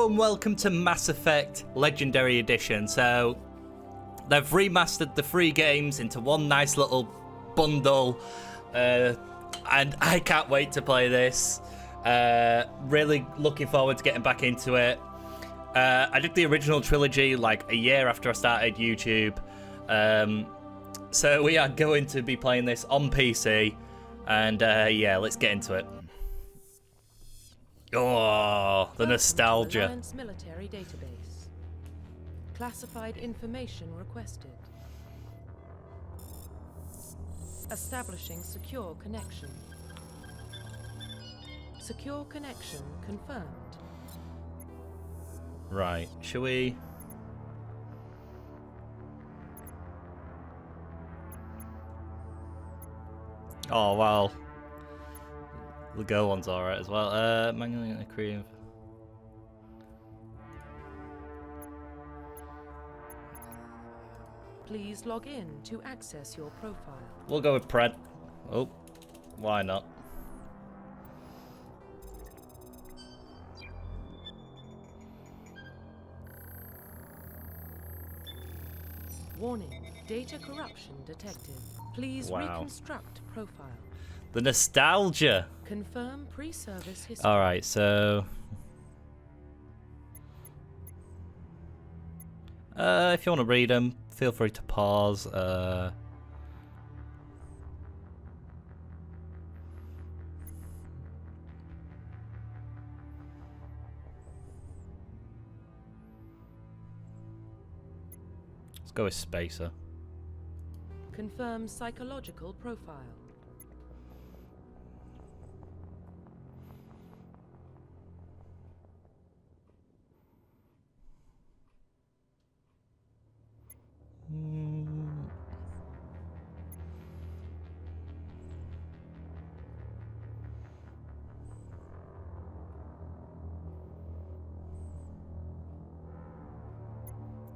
Hello and welcome to Mass Effect Legendary Edition. So, they've remastered the 3 games into one nice little bundle, and I can't wait to play this. Really looking forward to getting back into it. I did the original trilogy like a year after I started YouTube, so we are going to be playing this on PC, and yeah, let's get into it. Oh, the nostalgia. Alliance military database. Classified information requested. Establishing secure connection. Secure connection confirmed. Right, shall we? Oh, well. The Go one's alright as well. Manually creative. Please log in to access your profile. We'll go with Pred. Oh, why not? Warning, data corruption detected. Please reconstruct profile. The nostalgia. Confirm pre-service history. Alright, so... if you want to read them, feel free to pause. Let's go with Spacer. Confirm psychological profile.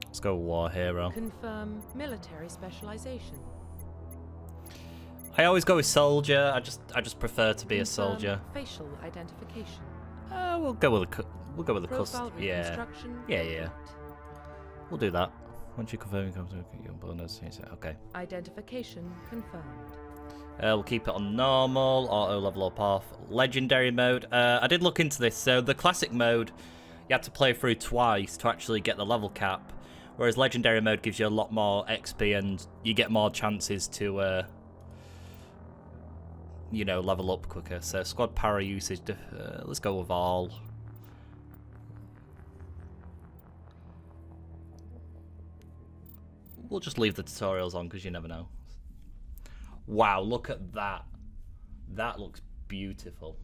Let's go War Hero. Confirm military specialization. I always go with Soldier. I just prefer to be a soldier. Facial identification. We'll go with a custom. Yeah. Yeah. We'll do that. Once you confirm it comes to your bonus, okay. Identification confirmed. We'll keep it on normal, auto level up off. Legendary mode. I did look into this. So the classic mode, you had to play through twice to actually get the level cap, whereas legendary mode gives you a lot more XP and you get more chances to, you know, level up quicker. So squad power usage. Let's go with all. We'll just leave the tutorials on because you never know. Wow, look at that. That looks beautiful.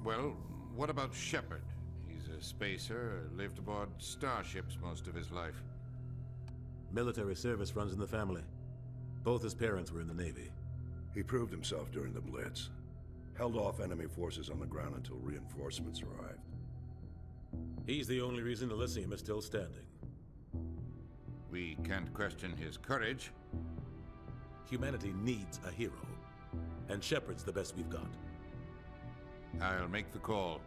Well, what about Shepard? He's a spacer, lived aboard starships most of his life. Military service runs in the family. Both his parents were in the Navy. He proved himself during the Blitz. Held off enemy forces on the ground until reinforcements arrived. He's the only reason Elysium is still standing. We can't question his courage. Humanity needs a hero, and Shepard's the best we've got. I'll make the call.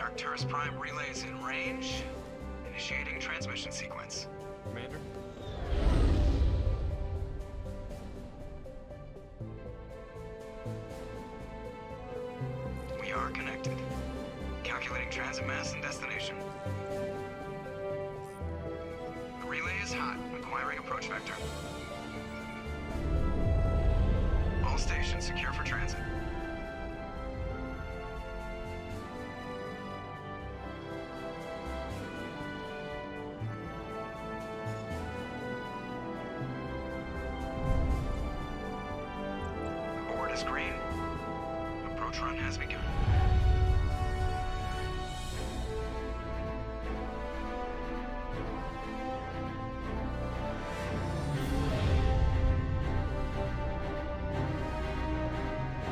Arcturus Prime relay is in range. Initiating transmission sequence. Commander? We are connected. Calculating transit mass and destination. The relay is hot, requiring approach vector. All stations secure for transit. screen. Approach run has begun.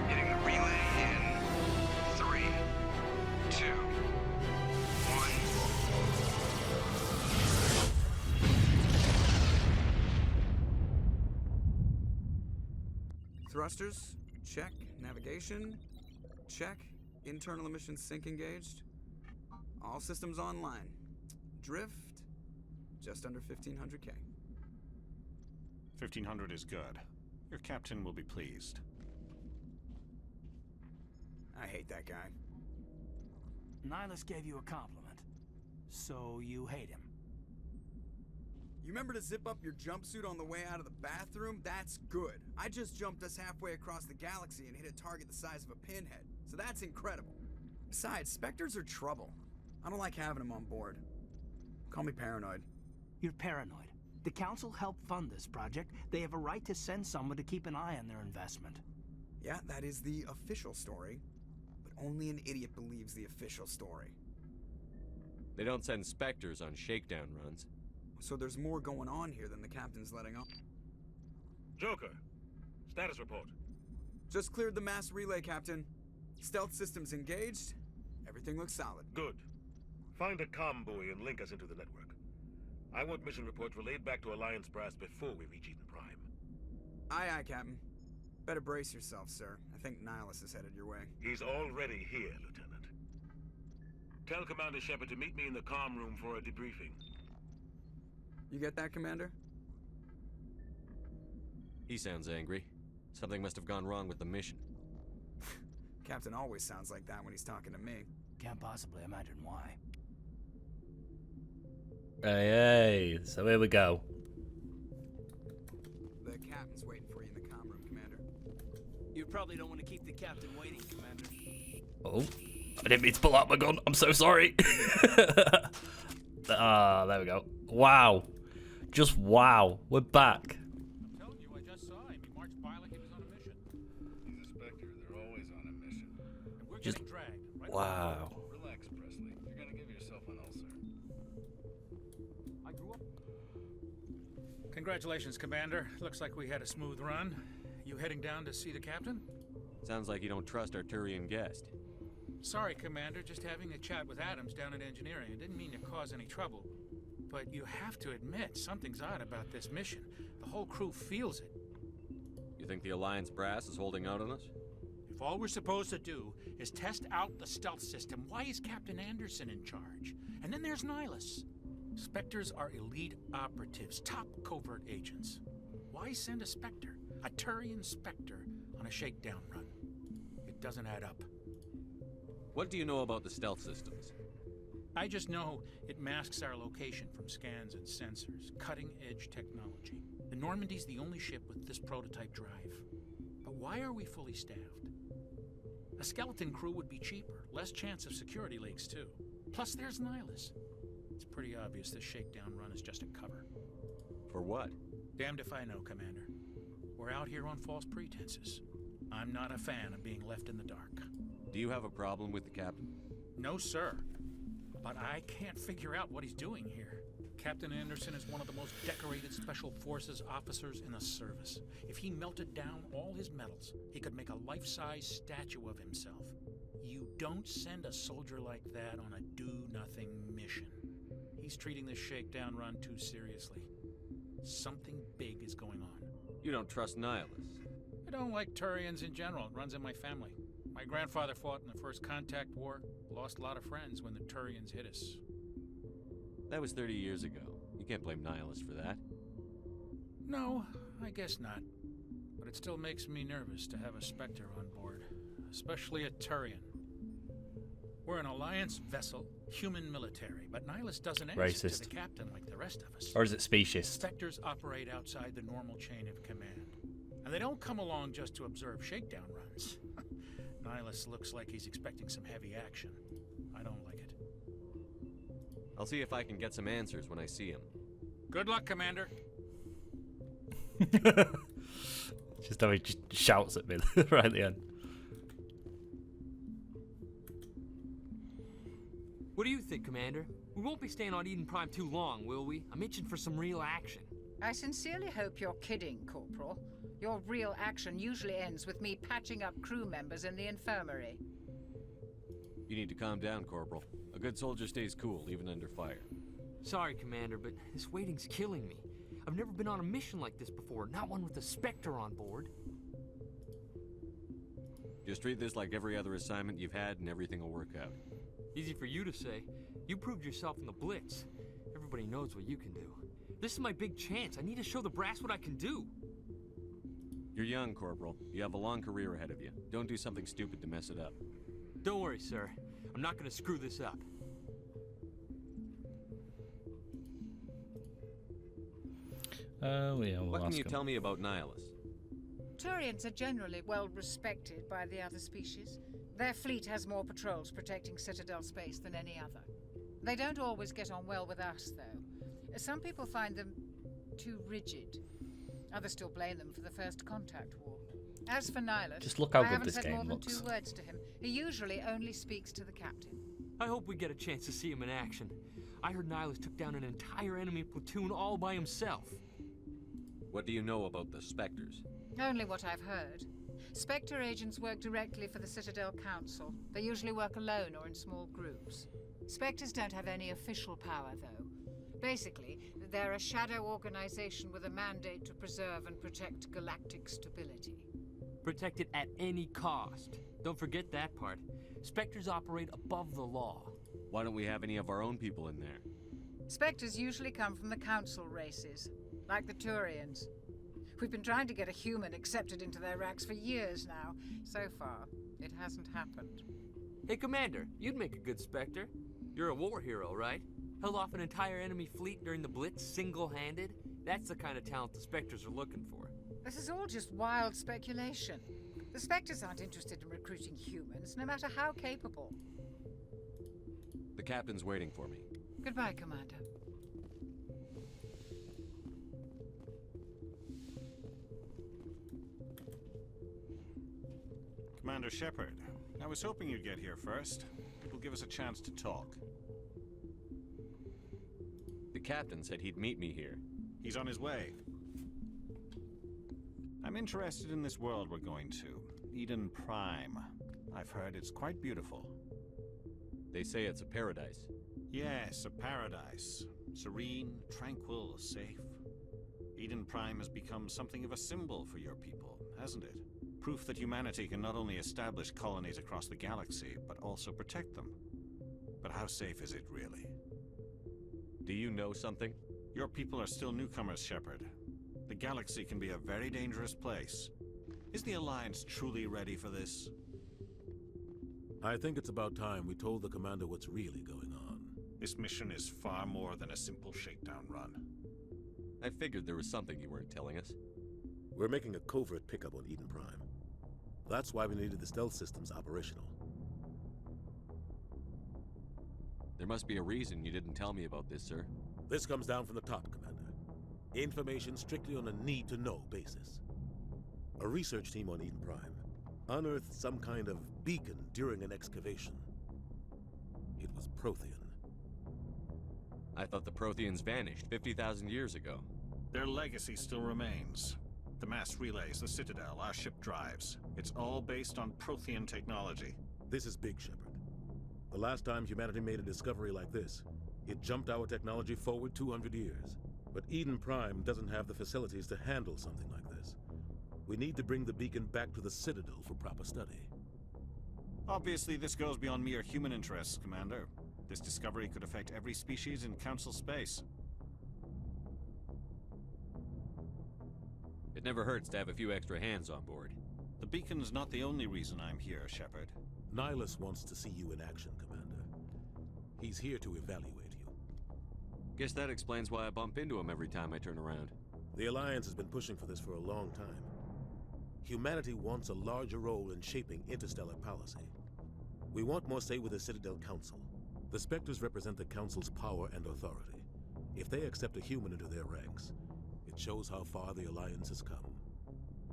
Hitting the relay in 3, 2, 1. Thrusters, check. Navigation, check. Internal emission sync engaged. All systems online. Drift, just under 1500K. 1500 is good. Your captain will be pleased. I hate that guy. Nihilus gave you a compliment, so you hate him. You remember to zip up your jumpsuit on the way out of the bathroom? That's good. I just jumped us halfway across the galaxy and hit a target the size of a pinhead, so that's incredible. Besides, Spectres are trouble. I don't like having them on board. Call me paranoid. You're paranoid. The Council helped fund this project. They have a right to send someone to keep an eye on their investment. Yeah, that is the official story. But only an idiot believes the official story. They don't send Spectres on shakedown runs. So there's more going on here than the captain's letting on. Joker, status report. Just cleared the mass relay, Captain. Stealth systems engaged. Everything looks solid. Good. Find a comm buoy and link us into the network. I want mission reports relayed back to Alliance Brass before we reach Eden Prime. Aye, aye, Captain. Better brace yourself, sir. I think Nihilus is headed your way. He's already here, Lieutenant. Tell Commander Shepard to meet me in the comm room for a debriefing. You get that, Commander? He sounds angry. Something must have gone wrong with the mission. Captain always sounds like that when he's talking to me. Can't possibly imagine why. Hey, so here we go. The captain's waiting for you in the comm room, Commander. You probably don't want to keep the captain waiting, Commander. Oh, I didn't mean to pull out my gun. I'm so sorry. Ah, there we go. Wow. Just wow. We're back. I'm telling you, I just saw him. He marched by like he was on a mission. He's a Spectre. They're always on a mission. And we're Just- getting dragged. Right? Wow. Relax, Presley. You're gonna give yourself an ulcer. I grew up. Congratulations, Commander. Looks like we had a smooth run. You heading down to see the captain? Sounds like you don't trust our Turian guest. Sorry, Commander. Just having a chat with Adams down at engineering. I didn't mean to cause any trouble. But you have to admit, something's odd about this mission. The whole crew feels it. You think the Alliance Brass is holding out on us? If all we're supposed to do is test out the stealth system, why is Captain Anderson in charge? And then there's Nihilus. Spectres are elite operatives, top covert agents. Why send a Spectre, a Turian Spectre, on a shakedown run? It doesn't add up. What do you know about the stealth systems? I just know it masks our location from scans and sensors. Cutting-edge technology. The Normandy's the only ship with this prototype drive. But why are we fully staffed? A skeleton crew would be cheaper, less chance of security leaks too. Plus there's Nihilus. It's pretty obvious this shakedown run is just a cover. For what? Damned if I know, Commander. We're out here on false pretenses. I'm not a fan of being left in the dark. Do you have a problem with the captain? No, sir. But I can't figure out what he's doing here. Captain Anderson is one of the most decorated Special Forces officers in the service. If he melted down all his medals, he could make a life-size statue of himself. You don't send a soldier like that on a do-nothing mission. He's treating this shakedown run too seriously. Something big is going on. You don't trust Nihilus? I don't like Turians in general. It runs in my family. My grandfather fought in the First Contact War. Lost a lot of friends when the Turians hit us. That was 30 years ago. You can't blame Nihilus for that. No, I guess not. But it still makes me nervous to have a Spectre on board. Especially a Turian. We're an Alliance vessel, human military, but Nihilus doesn't answer to the captain like the rest of us. Or is it speciesist? Spectres operate outside the normal chain of command. And they don't come along just to observe shakedown runs. Nihilus looks like he's expecting some heavy action. I don't like it. I'll see if I can get some answers when I see him. Good luck, Commander. Just how he just shouts at me right at the end. What do you think, Commander? We won't be staying on Eden Prime too long, will we? I'm itching for some real action. I sincerely hope you're kidding, Corporal. Your real action usually ends with me patching up crew members in the infirmary. You need to calm down, Corporal. A good soldier stays cool, even under fire. Sorry, Commander, but this waiting's killing me. I've never been on a mission like this before, not one with a Spectre on board. Just treat this like every other assignment you've had and everything will work out. Easy for you to say. You proved yourself in the Blitz. Everybody knows what you can do. This is my big chance. I need to show the brass what I can do. You're young, Corporal. You have a long career ahead of you. Don't do something stupid to mess it up. Don't worry, sir. I'm not gonna screw this up. Oh, yeah, we'll what can ask you him. tell me about Nihilus? Turians are generally well respected by the other species. Their fleet has more patrols protecting Citadel space than any other. They don't always get on well with us, though. Some people find them too rigid. Others still blame them for the First Contact War. As for Nihilus, Just look how I good haven't this said game more than looks. 2 words to him. He usually only speaks to the captain. I hope we get a chance to see him in action. I heard Nihilus took down an entire enemy platoon all by himself. What do you know about the Spectres? Only what I've heard. Spectre agents work directly for the Citadel Council. They usually work alone or in small groups. Spectres don't have any official power, though. Basically, they're a shadow organization with a mandate to preserve and protect galactic stability. Protect it at any cost. Don't forget that part. Spectres operate above the law. Why don't we have any of our own people in there? Spectres usually come from the Council races, like the Turians. We've been trying to get a human accepted into their ranks for years now. So far, it hasn't happened. Hey, Commander, you'd make a good Spectre. You're a war hero, right? Held off an entire enemy fleet during the Blitz single-handed? That's the kind of talent the Spectres are looking for. This is all just wild speculation. The Spectres aren't interested in recruiting humans, no matter how capable. The captain's waiting for me. Goodbye, Commander. Commander Shepard, I was hoping you'd get here first. It'll give us a chance to talk. The captain said he'd meet me here. He's on his way. I'm interested in this world we're going to, Eden Prime. I've heard it's quite beautiful. They say it's a paradise. Yes, a paradise. Serene, tranquil, safe. Eden Prime has become something of a symbol for your people, hasn't it? Proof that humanity can not only establish colonies across the galaxy, but also protect them. But how safe is it really? Do you know something? Your people are still newcomers, Shepard. The galaxy can be a very dangerous place. Is the Alliance truly ready for this? I think it's about time we told the commander what's really going on. This mission is far more than a simple shakedown run. I figured there was something you weren't telling us. We're making a covert pickup on Eden Prime. That's why we needed the stealth systems operational. There must be a reason you didn't tell me about this, sir. This comes down from the top, Commander. Information strictly on a need-to-know basis. A research team on Eden Prime unearthed some kind of beacon during an excavation. It was Prothean. I thought the Protheans vanished 50,000 years ago. Their legacy still remains. The mass relays, the Citadel, our ship drives. It's all based on Prothean technology. This is big, Shepard. The last time humanity made a discovery like this, it jumped our technology forward 200 years. But Eden Prime doesn't have the facilities to handle something like this. We need to bring the beacon back to the Citadel for proper study. Obviously, this goes beyond mere human interests, Commander. This discovery could affect every species in Council space. It never hurts to have a few extra hands on board. The beacon's not the only reason I'm here, Shepard. Nihilus wants to see you in action, Commander. He's here to evaluate you. Guess that explains why I bump into him every time I turn around. The Alliance has been pushing for this for a long time. Humanity wants a larger role in shaping interstellar policy. We want more say with the Citadel Council. The Spectres represent the Council's power and authority. If they accept a human into their ranks, it shows how far the Alliance has come.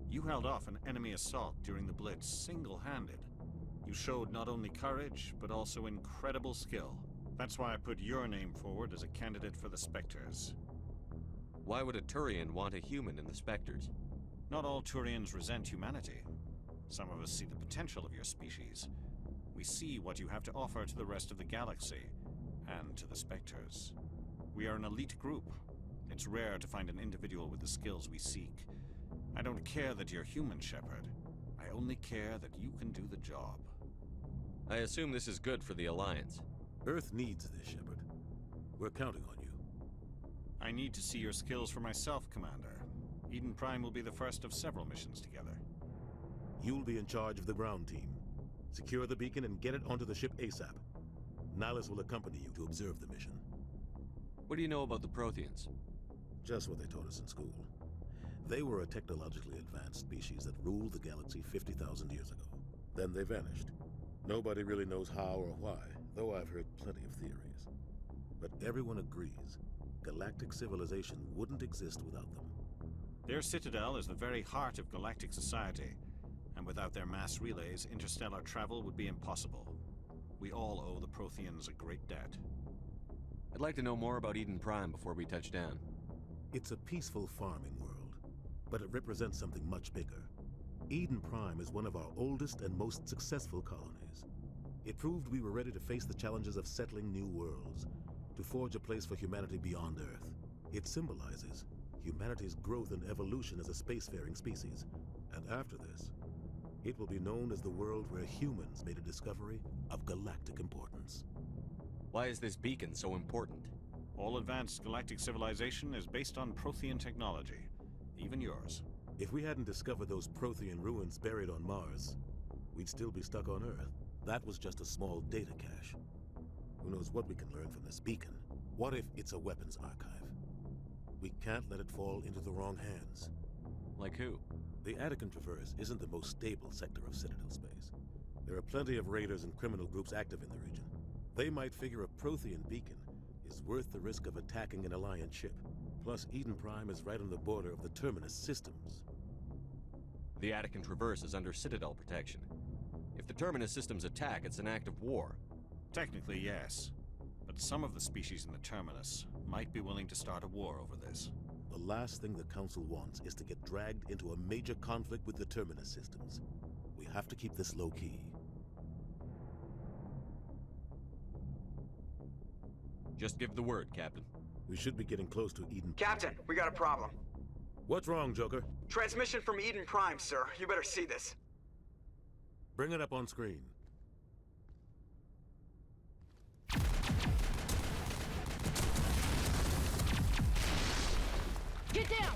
You held off an enemy assault during the Blitz single-handed. You showed not only courage, but also incredible skill. That's why I put your name forward as a candidate for the Spectres. Why would a Turian want a human in the Spectres? Not all Turians resent humanity. Some of us see the potential of your species. We see what you have to offer to the rest of the galaxy, and to the Spectres. We are an elite group. It's rare to find an individual with the skills we seek. I don't care that you're human, Shepard. I only care that you can do the job. I assume this is good for the Alliance. Earth needs this, Shepard. We're counting on you. I need to see your skills for myself, Commander. Eden Prime will be the first of several missions together. You'll be in charge of the ground team. Secure the beacon and get it onto the ship ASAP. Nihilus will accompany you to observe the mission. What do you know about the Protheans? Just what they taught us in school. They were a technologically advanced species that ruled the galaxy 50,000 years ago. Then they vanished. Nobody really knows how or why, though I've heard plenty of theories. But everyone agrees, galactic civilization wouldn't exist without them. Their citadel is the very heart of galactic society, and without their mass relays, interstellar travel would be impossible. We all owe the Protheans a great debt. I'd like to know more about Eden Prime before we touch down. It's a peaceful farming world, but it represents something much bigger. Eden Prime is one of our oldest and most successful colonies. It proved we were ready to face the challenges of settling new worlds, to forge a place for humanity beyond Earth. It symbolizes humanity's growth and evolution as a spacefaring species. And after this, it will be known as the world where humans made a discovery of galactic importance. Why is this beacon so important? All advanced galactic civilization is based on Prothean technology, even yours. If we hadn't discovered those Prothean ruins buried on Mars, we'd still be stuck on Earth. That was just a small data cache. Who knows what we can learn from this beacon? What if it's a weapons archive? We can't let it fall into the wrong hands. Like who? The Attican Traverse isn't the most stable sector of Citadel space. There are plenty of raiders and criminal groups active in the region. They might figure a Prothean beacon is worth the risk of attacking an Alliance ship. Plus, Eden Prime is right on the border of the Terminus systems. The Attican Traverse is under Citadel protection. If the Terminus systems attack, it's an act of war. Technically, yes. But some of the species in the Terminus might be willing to start a war over this. The last thing the Council wants is to get dragged into a major conflict with the Terminus systems. We have to keep this low-key. Just give the word, Captain. We should be getting close to Eden. Captain, we got a problem. What's wrong, Joker? Transmission from Eden Prime, sir. You better see this. Bring it up on screen. Get down!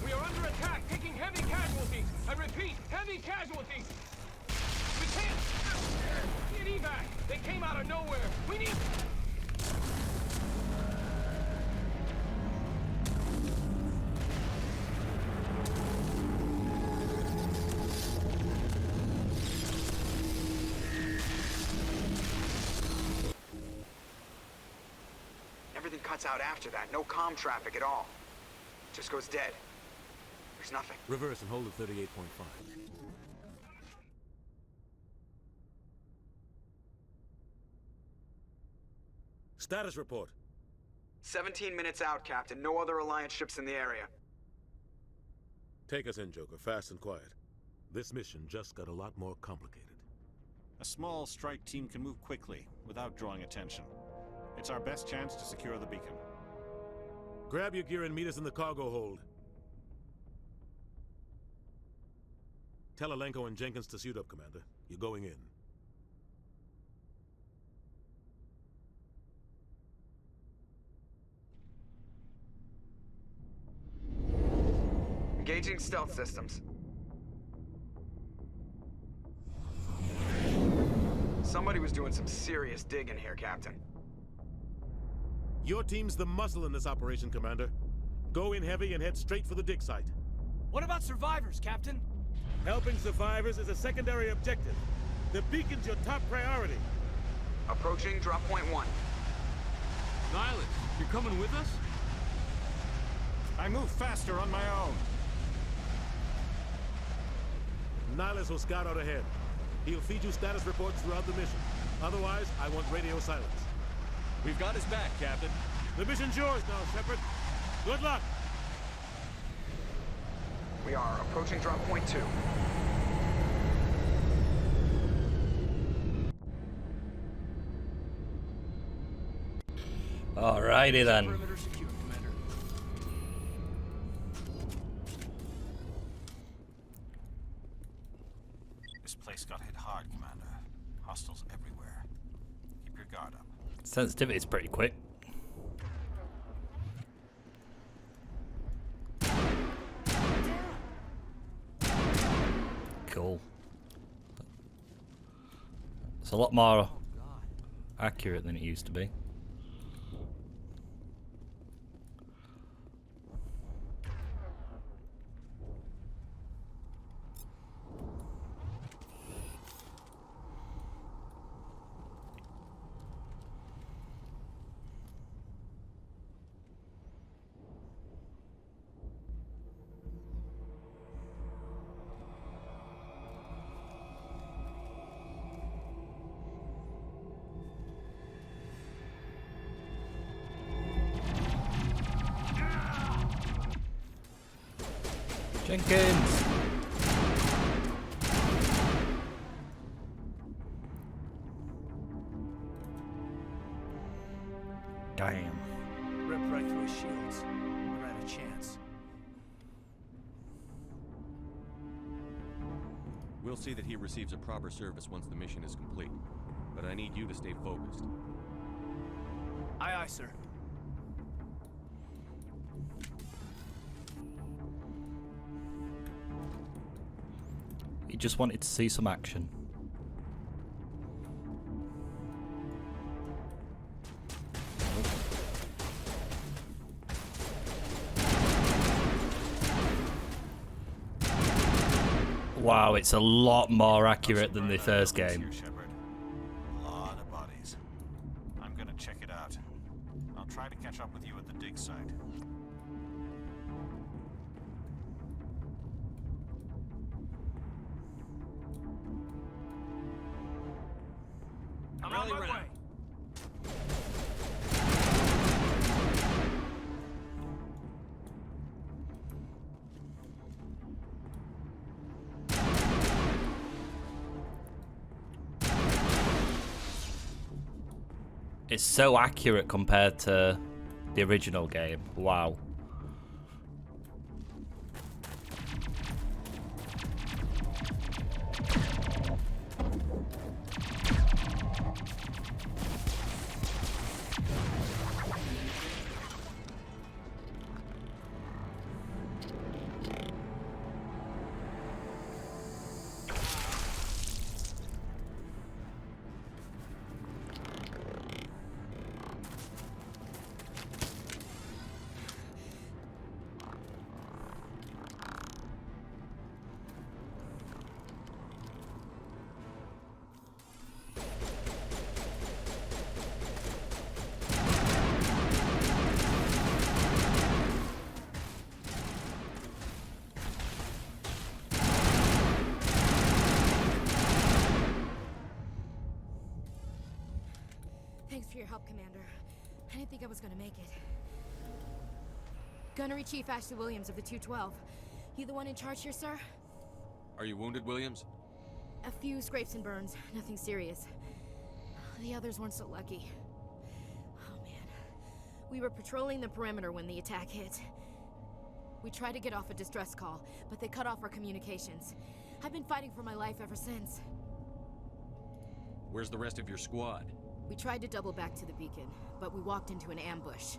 We are under attack, taking heavy casualties. I repeat, heavy casualties. We can't get evac. They came out of nowhere. We need... Everything cuts out after that. No comm traffic at all. Just goes dead. There's nothing. Reverse and hold at 38.5. Status report. 17 minutes out, Captain. No other Alliance ships in the area. Take us in, Joker, fast and quiet. This mission just got a lot more complicated. A small strike team can move quickly, without drawing attention. It's our best chance to secure the beacon. Grab your gear and meet us in the cargo hold. Tell Alenko and Jenkins to suit up, Commander. You're going in. Engaging stealth systems. Somebody was doing some serious digging here, Captain. Your team's the muscle in this operation, Commander. Go in heavy and head straight for the dig site. What about survivors, Captain? Helping survivors is a secondary objective. The beacon's your top priority. Approaching drop point 1. Nihilus, you're coming with us? I move faster on my own. Nihilus will scout out ahead. He'll feed you status reports throughout the mission. Otherwise, I want radio silence. We've got his back, Captain. The mission's yours now, Shepard. Good luck. We are approaching drop point 2. Alrighty then. Perimeter secure, Commander. This place got hit hard, Commander. Hostiles everywhere. Keep your guard up. Sensitivity's pretty quick. Cool. It's a lot more accurate than it used to be. Jenkins! Damn. Ripped right through his shields. Never had a chance. We'll see that he receives a proper service once the mission is complete. But I need you to stay focused. Aye, aye, sir. He just wanted to see some action. Wow, it's a lot more accurate than the first game. A lot of bodies. I'm gonna check it out. I'll try to catch up with you at the dig site. I'm on my way. It's so accurate compared to the original game. Wow. Thanks for your help, Commander. I didn't think I was gonna make it. Gunnery Chief Ashley Williams of the 212. You the one in charge here, sir? Are you wounded, Williams? A few scrapes and burns, nothing serious. The others weren't so lucky. Oh man. We were patrolling the perimeter when the attack hit. We tried to get off a distress call, but they cut off our communications. I've been fighting for my life ever since. Where's the rest of your squad? We tried to double back to the beacon, but we walked into an ambush.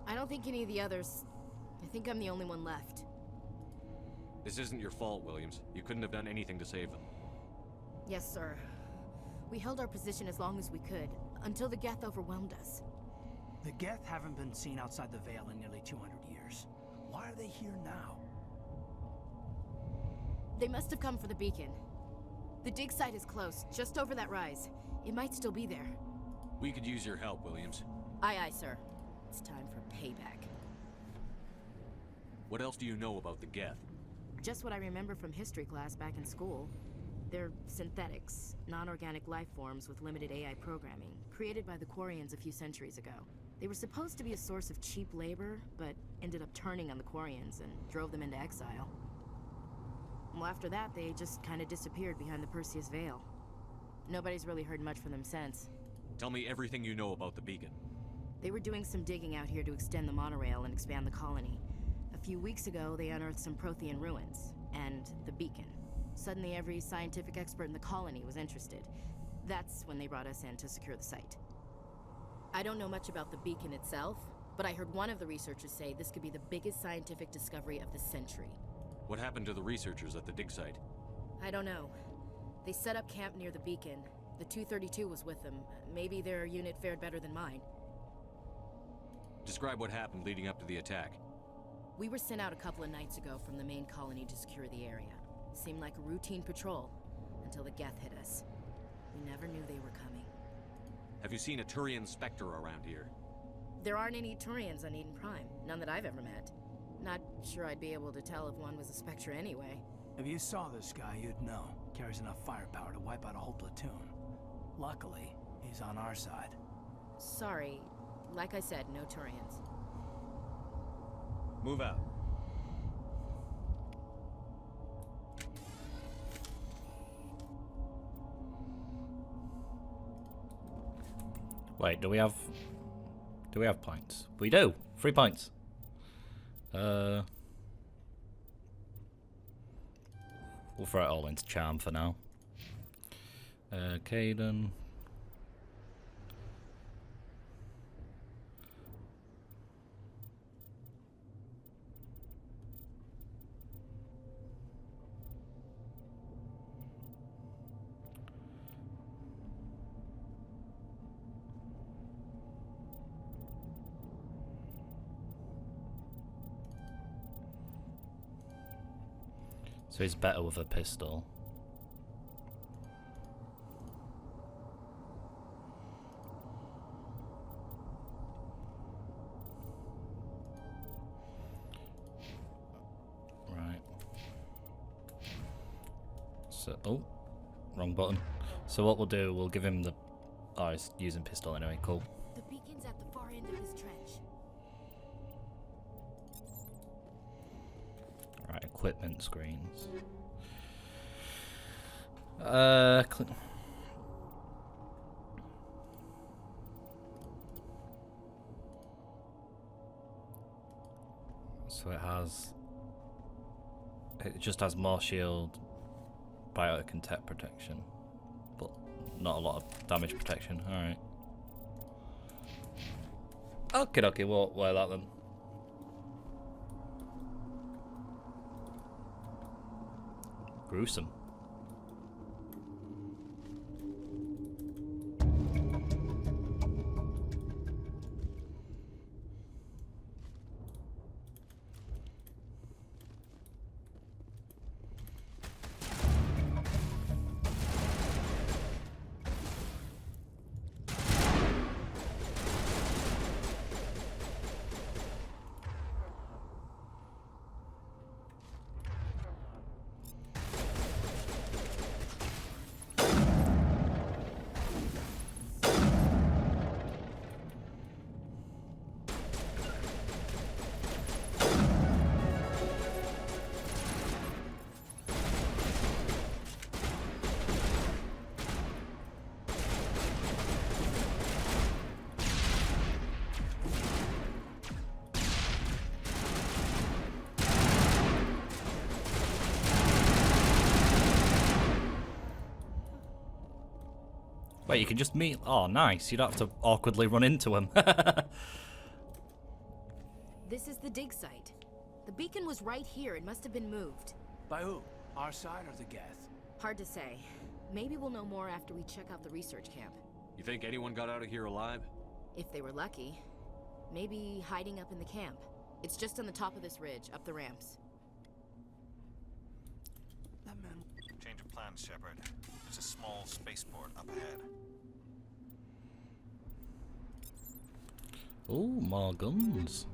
I don't think any of the others... I think I'm the only one left. This isn't your fault, Williams. You couldn't have done anything to save them. Yes, sir. We held our position as long as we could, until the Geth overwhelmed us. The Geth haven't been seen outside the Veil in nearly 200 years. Why are they here now? They must have come for the beacon. The dig site is close, just over that rise. It might still be there. We could use your help, Williams. Aye, aye, sir. It's time for payback. What else do you know about the Geth? Just what I remember from history class back in school. They're synthetics, non-organic life forms with limited AI programming, created by the Quarians a few centuries ago. They were supposed to be a source of cheap labor, but ended up turning on the Quarians and drove them into exile. Well, after that, they just kind of disappeared behind the Perseus Veil. Nobody's really heard much from them since. Tell me everything you know about the beacon. They were doing some digging out here to extend the monorail and expand the colony. A few weeks ago, they unearthed some Prothean ruins, and the beacon. Suddenly, every scientific expert in the colony was interested. That's when they brought us in to secure the site. I don't know much about the beacon itself, but I heard one of the researchers say this could be the biggest scientific discovery of the century. What happened to the researchers at the dig site? I don't know. They set up camp near the beacon. The 232 was with them. Maybe their unit fared better than mine. Describe what happened leading up to the attack. We were sent out a couple of nights ago from the main colony to secure the area. Seemed like a routine patrol, until the Geth hit us. We never knew they were coming. Have you seen a Turian Spectre around here? There aren't any Turians on Eden Prime. None that I've ever met. Not sure I'd be able to tell if one was a Spectre anyway. If you saw this guy, you'd know. Carries enough firepower to wipe out a whole platoon. Luckily, he's on our side. Sorry. Like I said, no Turians. Move out. Wait, do we have points? We do. 3 points. We'll throw it all into charm for now. Caden. So he's better with a pistol. Right. So, oh, wrong button. So what we'll do, we'll give him the... Oh, he's using pistol anyway, cool. The beacon's at the far end of this trench. Right, equipment screens. So it just has more shield, biotic and tech protection, but not a lot of damage protection. Alright. Okay, we'll wear that then. Gruesome. Wait, you can just meet... Oh, nice. You don't have to awkwardly run into him. This is the dig site. The beacon was right here. It must have been moved. By who? Our side or the Geth? Hard to say. Maybe we'll know more after we check out the research camp. You think anyone got out of here alive? If they were lucky. Maybe hiding up in the camp. It's just on the top of this ridge, up the ramps. That man... Change of plans, Shepard. a small spaceport up ahead. Ooh, more guns.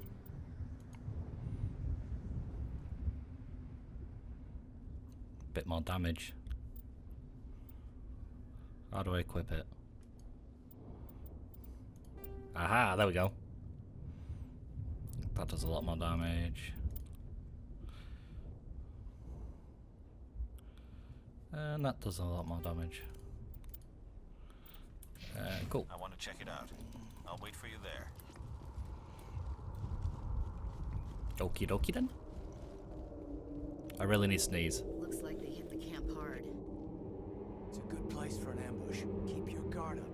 Bit more damage. How do I equip it? Aha, there we go. That does a lot more damage. And that does a lot more damage. Cool. I want to check it out. I'll wait for you there. Okie dokie then. I really need to sneeze. Looks like they hit the camp hard. It's a good place for an ambush. Keep your guard up.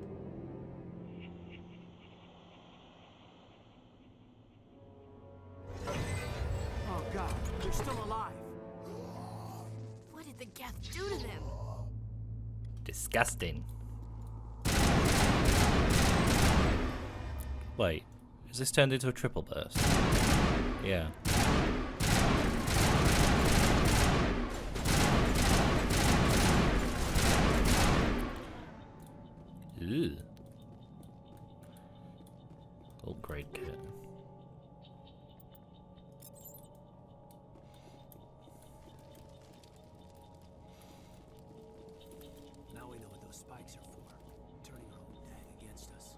Oh god, they're still alive. What did the Geth do to them? Disgusting. Wait, is this turned into a triple burst? Yeah. Ew. Upgrade kit. Now we know what those spikes are for. Turning our own dag against us.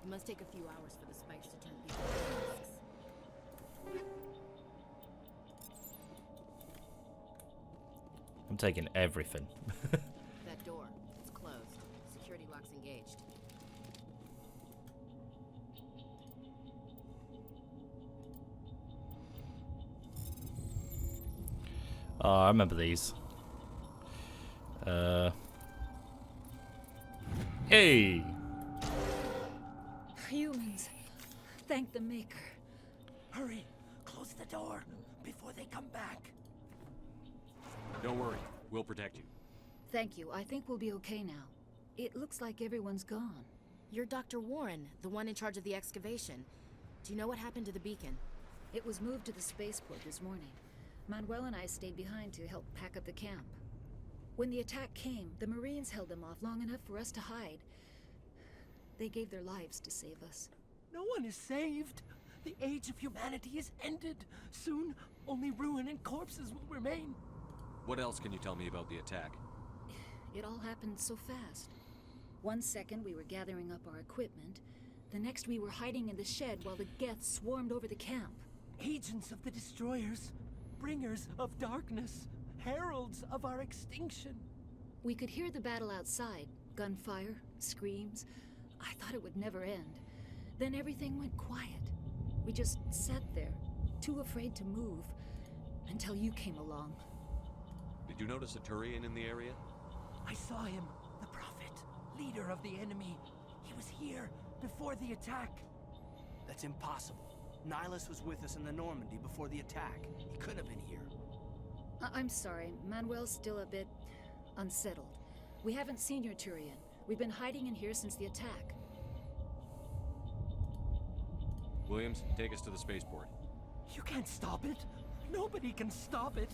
It must take a few hours for the spikes to turn people into masks. I'm taking everything. That door, it's closed. Security lock's engaged. Oh, I remember these. Hey! Humans, thank the Maker. Hurry, close the door before they come back. Don't worry, we'll protect you. Thank you. I think we'll be okay now. It looks like everyone's gone. You're Dr. Warren, the one in charge of the excavation. Do you know what happened to the beacon? It was moved to the spaceport this morning. Manuel and I stayed behind to help pack up the camp. When the attack came, the Marines held them off long enough for us to hide. They gave their lives to save us. No one is saved. The age of humanity is ended. Soon, only ruin and corpses will remain. What else can you tell me about the attack? It all happened so fast. 1 second we were gathering up our equipment. The next we were hiding in the shed while the Geth swarmed over the camp. Agents of the destroyers, bringers of darkness, heralds of our extinction. We could hear the battle outside. Gunfire, screams. I thought it would never end. Then everything went quiet. We just sat there, too afraid to move, until you came along. Did you notice a Turian in the area? I saw him, the Prophet, leader of the enemy. He was here before the attack. That's impossible. Nihilus was with us in the Normandy before the attack. He couldn't have been here. I'm sorry, Manuel's still a bit unsettled. We haven't seen your Turian. We've been hiding in here since the attack. Williams, take us to the spaceport. You can't stop it. Nobody can stop it.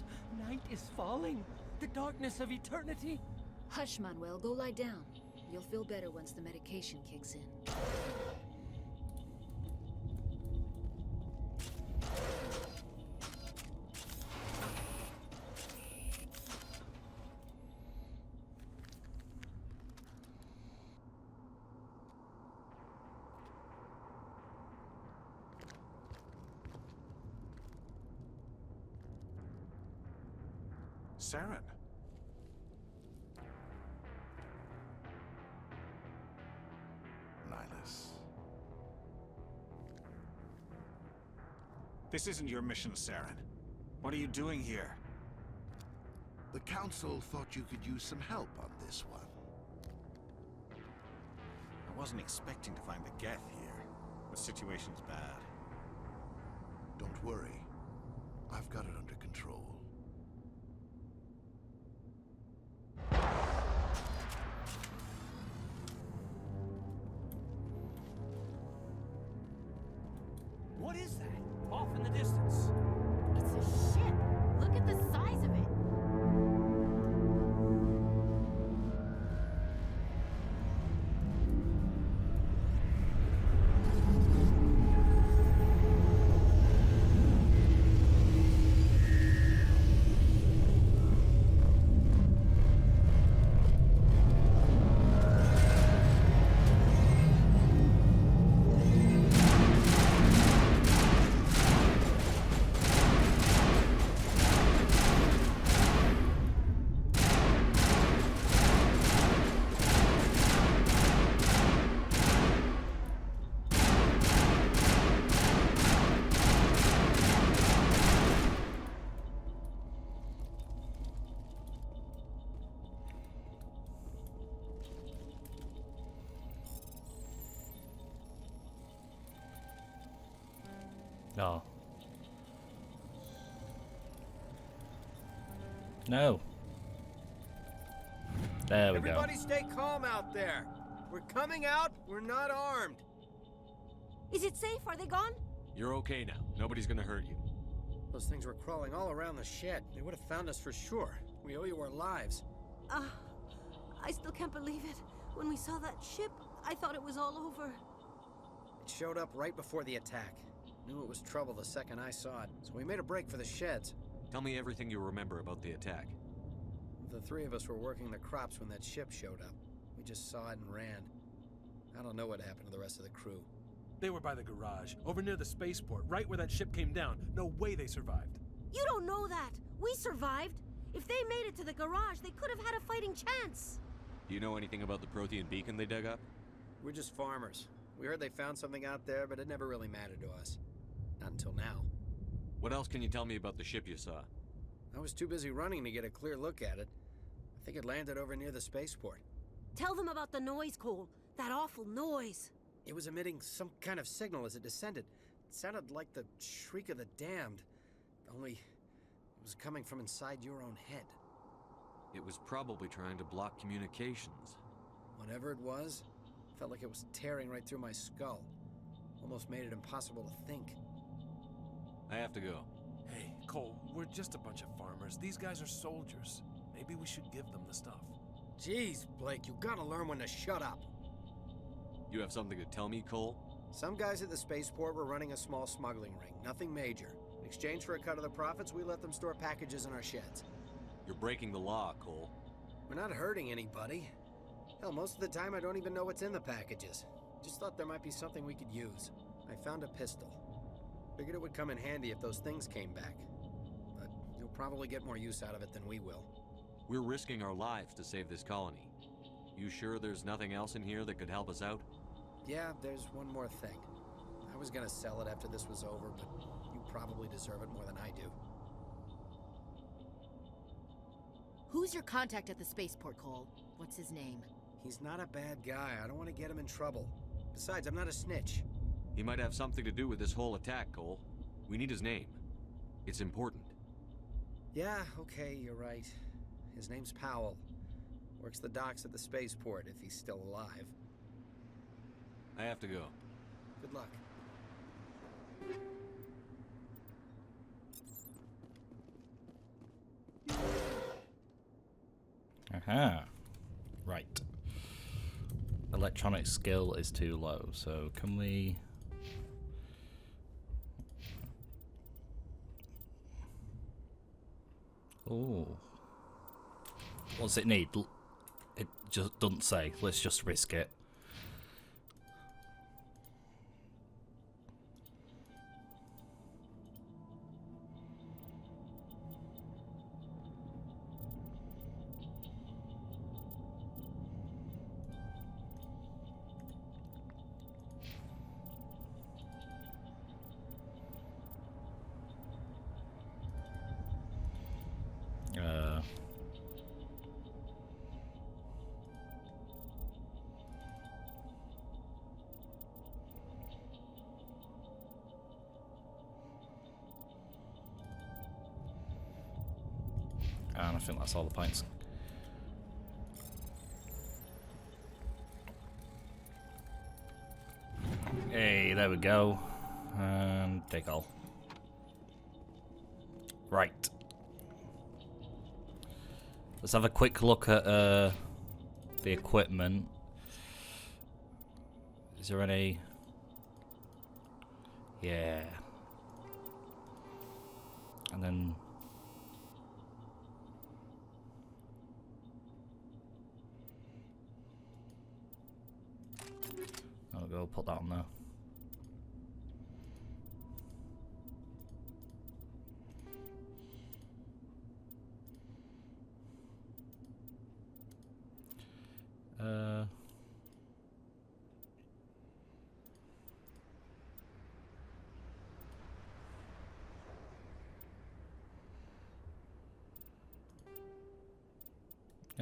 Night is falling. The darkness of eternity. Hush, Manuel. Go lie down. You'll feel better once the medication kicks in. Saren. Nihilus. This isn't your mission, Saren. What are you doing here? The Council thought you could use some help on this one. I wasn't expecting to find the Geth here. The situation's bad. Don't worry. I've got it under control. What is that? Off in the distance. It's a ship. Look at the size of it. Oh. No. There we go. Everybody stay calm out there. We're coming out. We're not armed. Is it safe? Are they gone? You're okay now. Nobody's gonna hurt you. Those things were crawling all around the shed. They would have found us for sure. We owe you our lives. I still can't believe it. When we saw that ship, I thought it was all over. It showed up right before the attack. Knew it was trouble the second I saw it, so we made a break for the sheds. Tell me everything you remember about the attack. The three of us were working the crops when that ship showed up. We just saw it and ran. I don't know what happened to the rest of the crew. They were by the garage, over near the spaceport, right where that ship came down. No way they survived. You don't know that. We survived. If they made it to the garage, they could have had a fighting chance. Do you know anything about the Prothean beacon they dug up? We're just farmers. We heard they found something out there, but it never really mattered to us. Not until now. What else can you tell me about the ship you saw? I was too busy running to get a clear look at it. I think it landed over near the spaceport. Tell them about the noise, Cole. That awful noise. It was emitting some kind of signal as it descended. It sounded like the shriek of the damned. Only it was coming from inside your own head. It was probably trying to block communications. Whatever it was, felt like it was tearing right through my skull. Almost made it impossible to think. I have to go. Hey, Cole, we're just a bunch of farmers. These guys are soldiers. Maybe we should give them the stuff. Jeez, Blake, you gotta learn when to shut up. You have something to tell me, Cole? Some guys at the spaceport were running a small smuggling ring, nothing major. In exchange for a cut of the profits, we let them store packages in our sheds. You're breaking the law, Cole. We're not hurting anybody. Hell, most of the time I don't even know what's in the packages. Just thought there might be something we could use. I found a pistol. Figured it would come in handy if those things came back. But you'll probably get more use out of it than we will. We're risking our lives to save this colony. You sure there's nothing else in here that could help us out? Yeah, there's one more thing. I was gonna sell it after this was over, but you probably deserve it more than I do. Who's your contact at the spaceport, Cole? What's his name? He's not a bad guy. I don't want to get him in trouble. Besides, I'm not a snitch. He might have something to do with this whole attack, Cole. We need his name. It's important. Yeah, okay, you're right. His name's Powell. Works the docks at the spaceport, if he's still alive. I have to go. Good luck. Aha. Right. Electronic skill is too low, so can we... Oh. What does it need? It just doesn't say. Let's just risk it. And I think that's all the points. Hey, there we go. And take all. Right. Let's have a quick look at the equipment. Is there any... Yeah. And then... I'll go put that on there.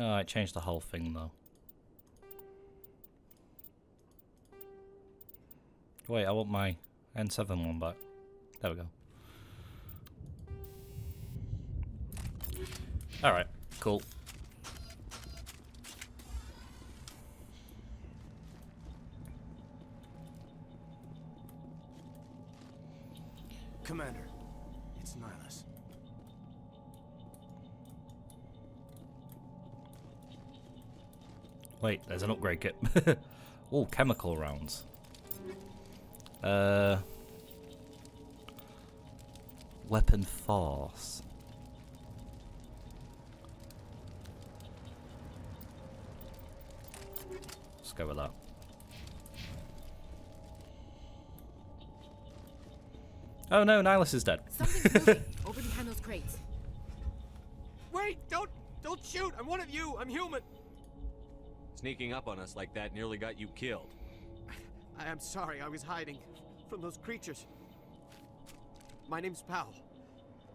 Oh, it changed the whole thing though. Wait, I want my N7 one back. There we go. Alright, cool. Commander, it's Nihilus. Wait, there's an upgrade kit. Oh, chemical rounds. Weapon force. Let's go with that. Oh no, Nihilus is dead. Something's moving over behind those crates. Wait! Don't shoot! I'm one of you! I'm human! Sneaking up on us like that nearly got you killed. I am sorry, I was hiding from those creatures. My name's Powell.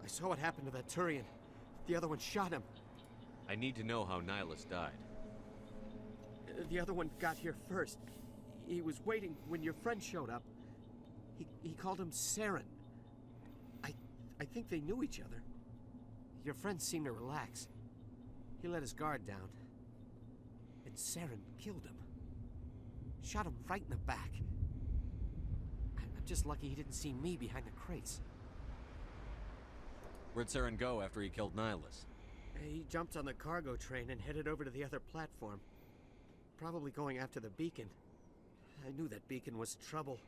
I saw what happened to that Turian. The other one shot him. I need to know how Nihilus died. The other one got here first. He was waiting when your friend showed up. He called him Saren. I think they knew each other. Your friend seemed to relax. He let his guard down. And Saren killed him. Shot him right in the back. I'm just lucky he didn't see me behind the crates. Where'd Saren go after he killed Nihilus? He jumped on the cargo train and headed over to the other platform. Probably going after the beacon. I knew that beacon was trouble.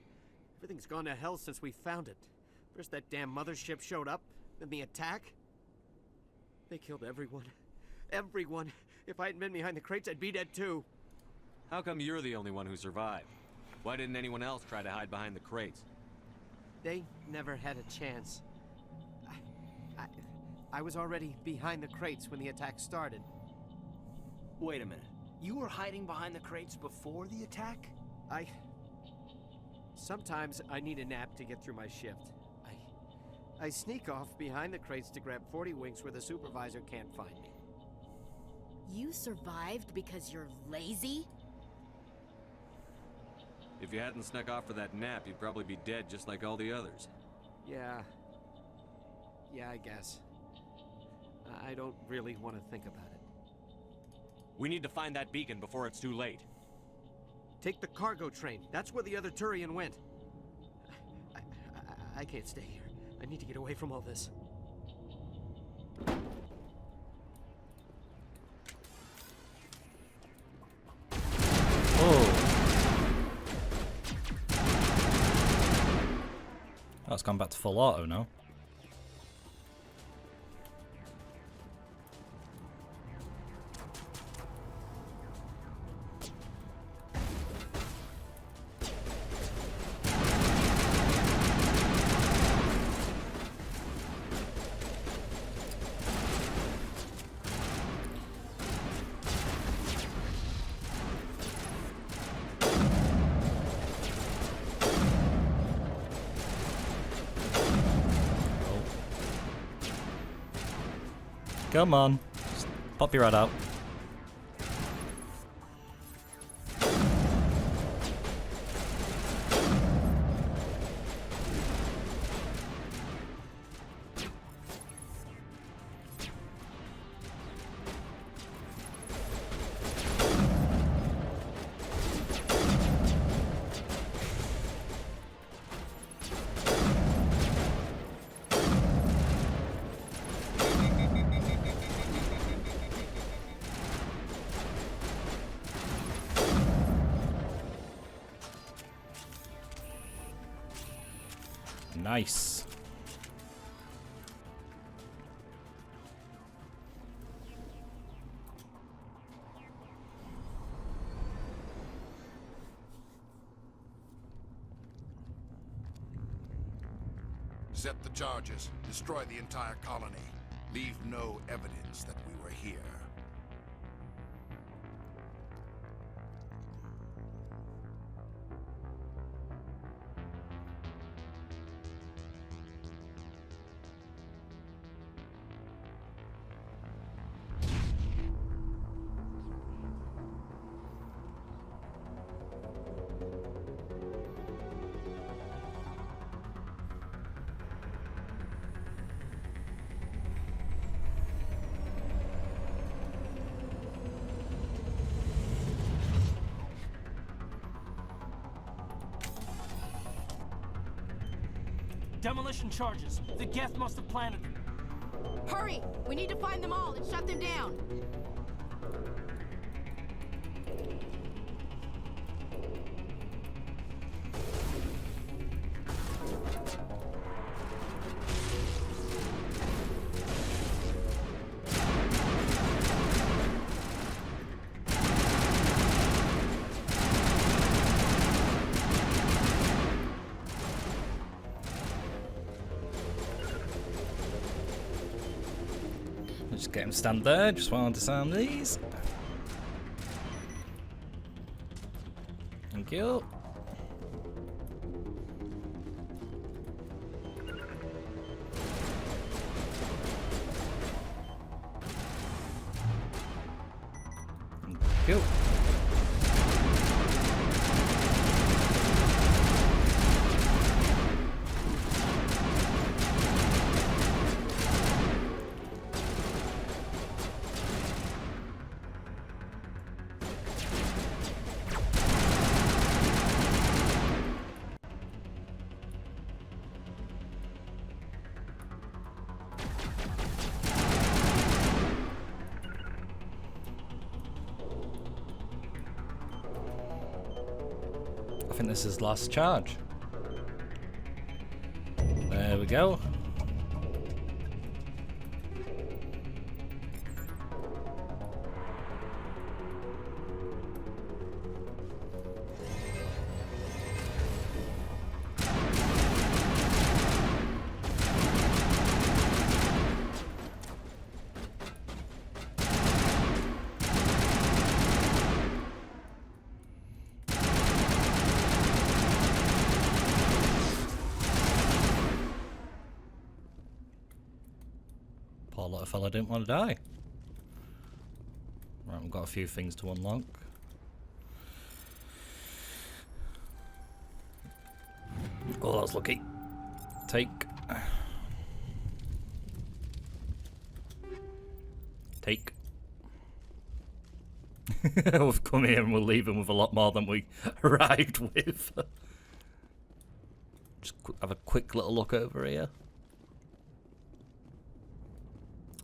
Everything's gone to hell since we found it. First that damn mothership showed up, then the attack. They killed everyone. Everyone. If I hadn't been behind the crates, I'd be dead too. How come you're the only one who survived? Why didn't anyone else try to hide behind the crates? They never had a chance. I was already behind the crates when the attack started. Wait a minute. You were hiding behind the crates before the attack? Sometimes I need a nap to get through my shift. I sneak off behind the crates to grab 40 winks where the supervisor can't find me. You survived because you're lazy? If you hadn't snuck off for that nap, you'd probably be dead just like all the others. Yeah, I guess. I don't really want to think about it. We need to find that beacon before it's too late. Take the cargo train. That's where the other Turian went. I can't stay here. I need to get away from all this. Oh, it's gone back to full auto now. Come on. Just pop your head out. Nice. Set the charges. Destroy the entire colony. Leave no evidence that we were here. Demolition charges. The Geth must have planted them. Hurry! We need to find them all and shut them down. Just get him stand there, just while I disarm these. Thank you. Thank you. I think this is last charge. There we go. Poor little fella didn't want to die. Right, we've got a few things to unlock. Oh, that was lucky. Take. Take. We've come here and we're leaving with a lot more than we arrived with. Just have a quick little look over here.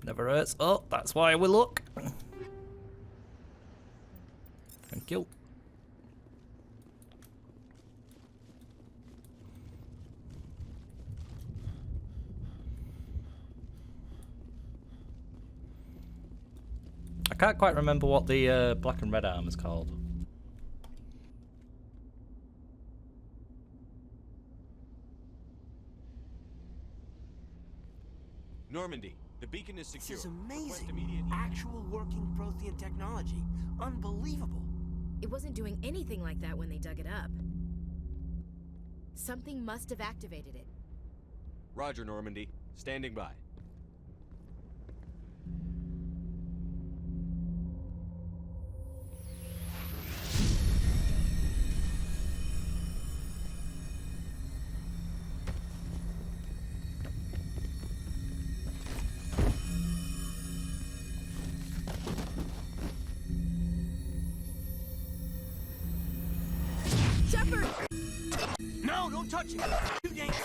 Never hurts. Oh, that's why we look. Thank you. I can't quite remember what the black and red arm is called. Normandy, the beacon is secure. This is amazing. Actual working Prothean technology. Unbelievable. It wasn't doing anything like that when they dug it up. Something must have activated it. Roger, Normandy. Standing by. No, don't touch it. Too dangerous.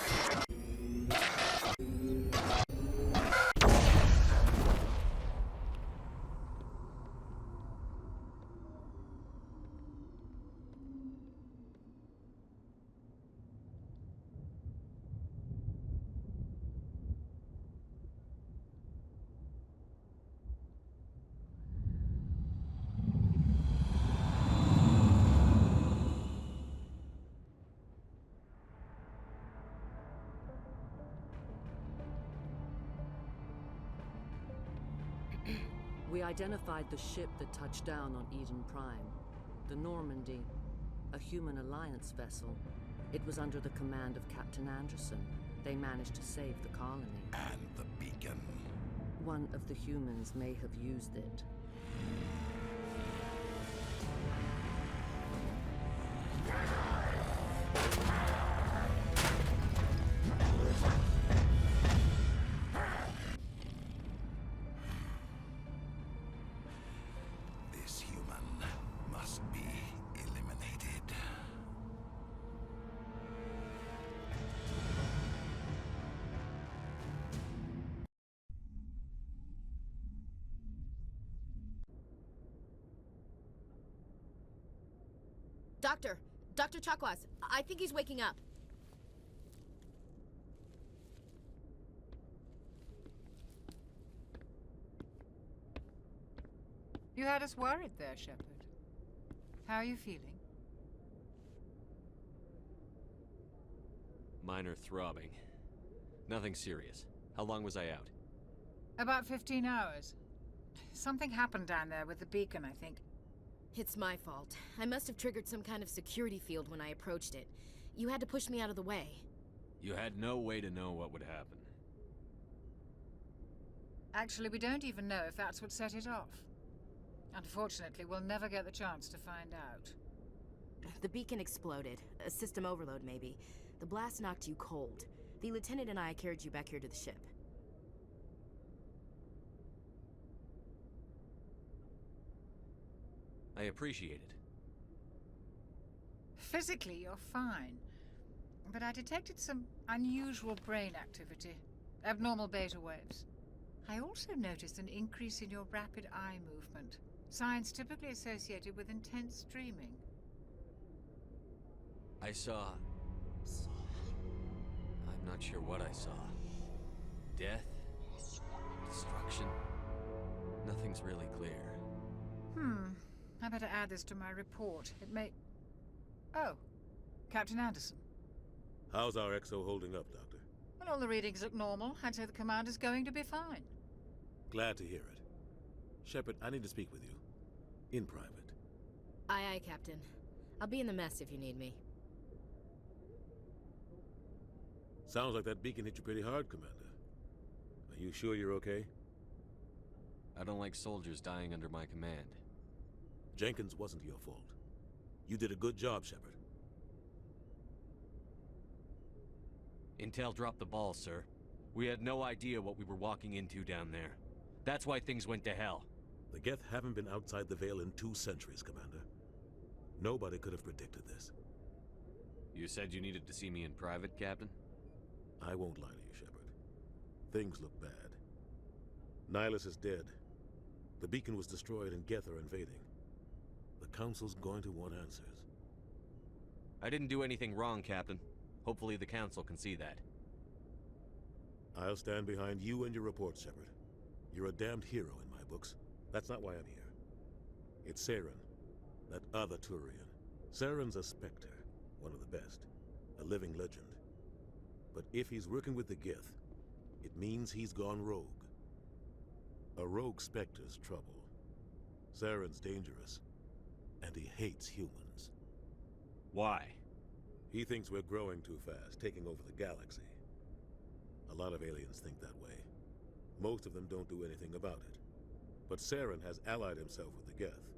We identified the ship that touched down on Eden Prime. The Normandy, a human alliance vessel. It was under the command of Captain Anderson. They managed to save the colony. And the beacon. One of the humans may have used it. This human must be eliminated. Doctor Chakwas, I think he's waking up. You had us worried there, Shepard. How are you feeling? Minor throbbing. Nothing serious. How long was I out? About 15 hours. Something happened down there with the beacon, I think. It's my fault. I must have triggered some kind of security field when I approached it. You had to push me out of the way. You had no way to know what would happen. Actually, we don't even know if that's what set it off. Unfortunately, we'll never get the chance to find out. The beacon exploded. A system overload, maybe. The blast knocked you cold. The lieutenant and I carried you back here to the ship. I appreciate it. Physically, you're fine. But I detected some unusual brain activity. Abnormal beta waves. I also noticed an increase in your rapid eye movement. Signs typically associated with intense dreaming. I saw... I'm not sure what I saw. Death? Destruction? Nothing's really clear. I better add this to my report. It may... Oh, Captain Anderson. How's our XO holding up, Doctor? Well, all the readings look normal. I'd say the commander's going to be fine. Glad to hear it. Shepard, I need to speak with you. In private. Aye, aye, Captain. I'll be in the mess if you need me. Sounds like that beacon hit you pretty hard, Commander. Are you sure you're okay? I don't like soldiers dying under my command. Jenkins wasn't your fault. You did a good job, Shepard. Intel dropped the ball, sir. We had no idea what we were walking into down there. That's why things went to hell. The Geth haven't been outside the Veil in 2 centuries, Commander. Nobody could have predicted this. You said you needed to see me in private, Captain? I won't lie to you, Shepard. Things look bad. Nihilus is dead. The beacon was destroyed and Geth are invading. The Council's going to want answers. I didn't do anything wrong, Captain. Hopefully the Council can see that. I'll stand behind you and your report, Shepard. You're a damned hero in my books. That's not why I'm here. It's Saren, that other Turian. Saren's a Spectre, one of the best. A living legend. But if he's working with the Geth, it means he's gone rogue. A rogue Spectre's trouble. Saren's dangerous, and he hates humans. Why? He thinks we're growing too fast, taking over the galaxy. A lot of aliens think that way. Most of them don't do anything about it. But Saren has allied himself with the Geth.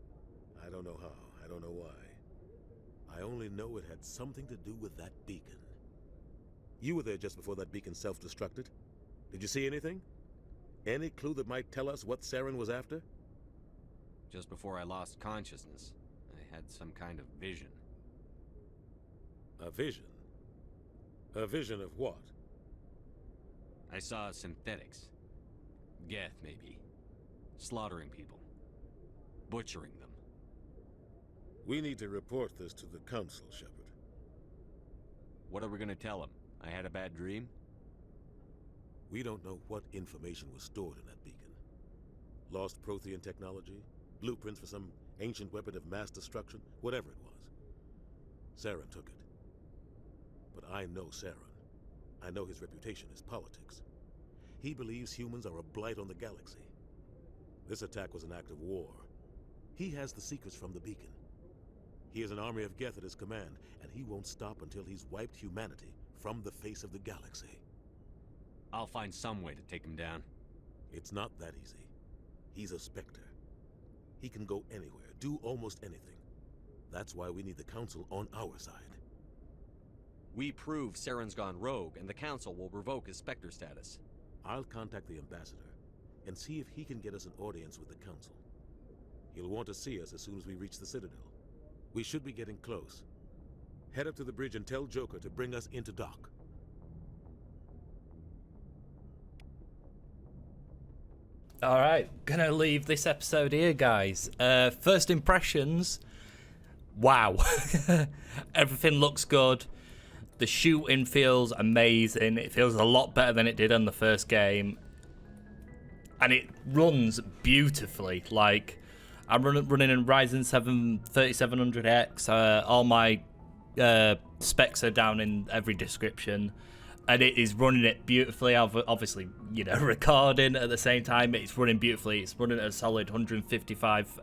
I don't know how, I don't know why. I only know it had something to do with that beacon. You were there just before that beacon self-destructed. Did you see anything? Any clue that might tell us what Saren was after? Just before I lost consciousness, I had some kind of vision. A vision? A vision of what? I saw synthetics. Geth, maybe. Slaughtering people. Butchering them. We need to report this to the Council, Shepard. What are we gonna tell them? I had a bad dream? We don't know what information was stored in that beacon. Lost Prothean technology? Blueprints for some ancient weapon of mass destruction? Whatever it was. Saren took it. But I know Saren. I know his reputation is politics. He believes humans are a blight on the galaxy. This attack was an act of war. He has the secrets from the beacon. He has an army of Geth at his command, and he won't stop until he's wiped humanity from the face of the galaxy. I'll find some way to take him down. It's not that easy. He's a Spectre. He can go anywhere, do almost anything. That's why we need the Council on our side. We prove Saren's gone rogue, and the Council will revoke his Spectre status. I'll contact the Ambassador and see if he can get us an audience with the Council. He'll want to see us as soon as we reach the Citadel. We should be getting close. Head up to the bridge and tell Joker to bring us into dock. Alright, gonna leave this episode here, guys. First impressions, wow. Everything looks good. The shooting feels amazing. It feels a lot better than it did on the first game. And it runs beautifully. Like, I'm running in Ryzen 7 3700X. All my specs are down in every description. And it is running it beautifully. Obviously, you know, recording at the same time. It's running beautifully. It's running at a solid 155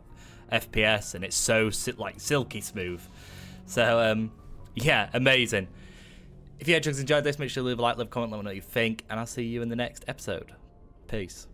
FPS. And it's so, like, silky smooth. So, yeah, amazing. If you hedgehogs enjoyed this, make sure to leave a like, leave a comment, let me know what you think, and I'll see you in the next episode. Peace.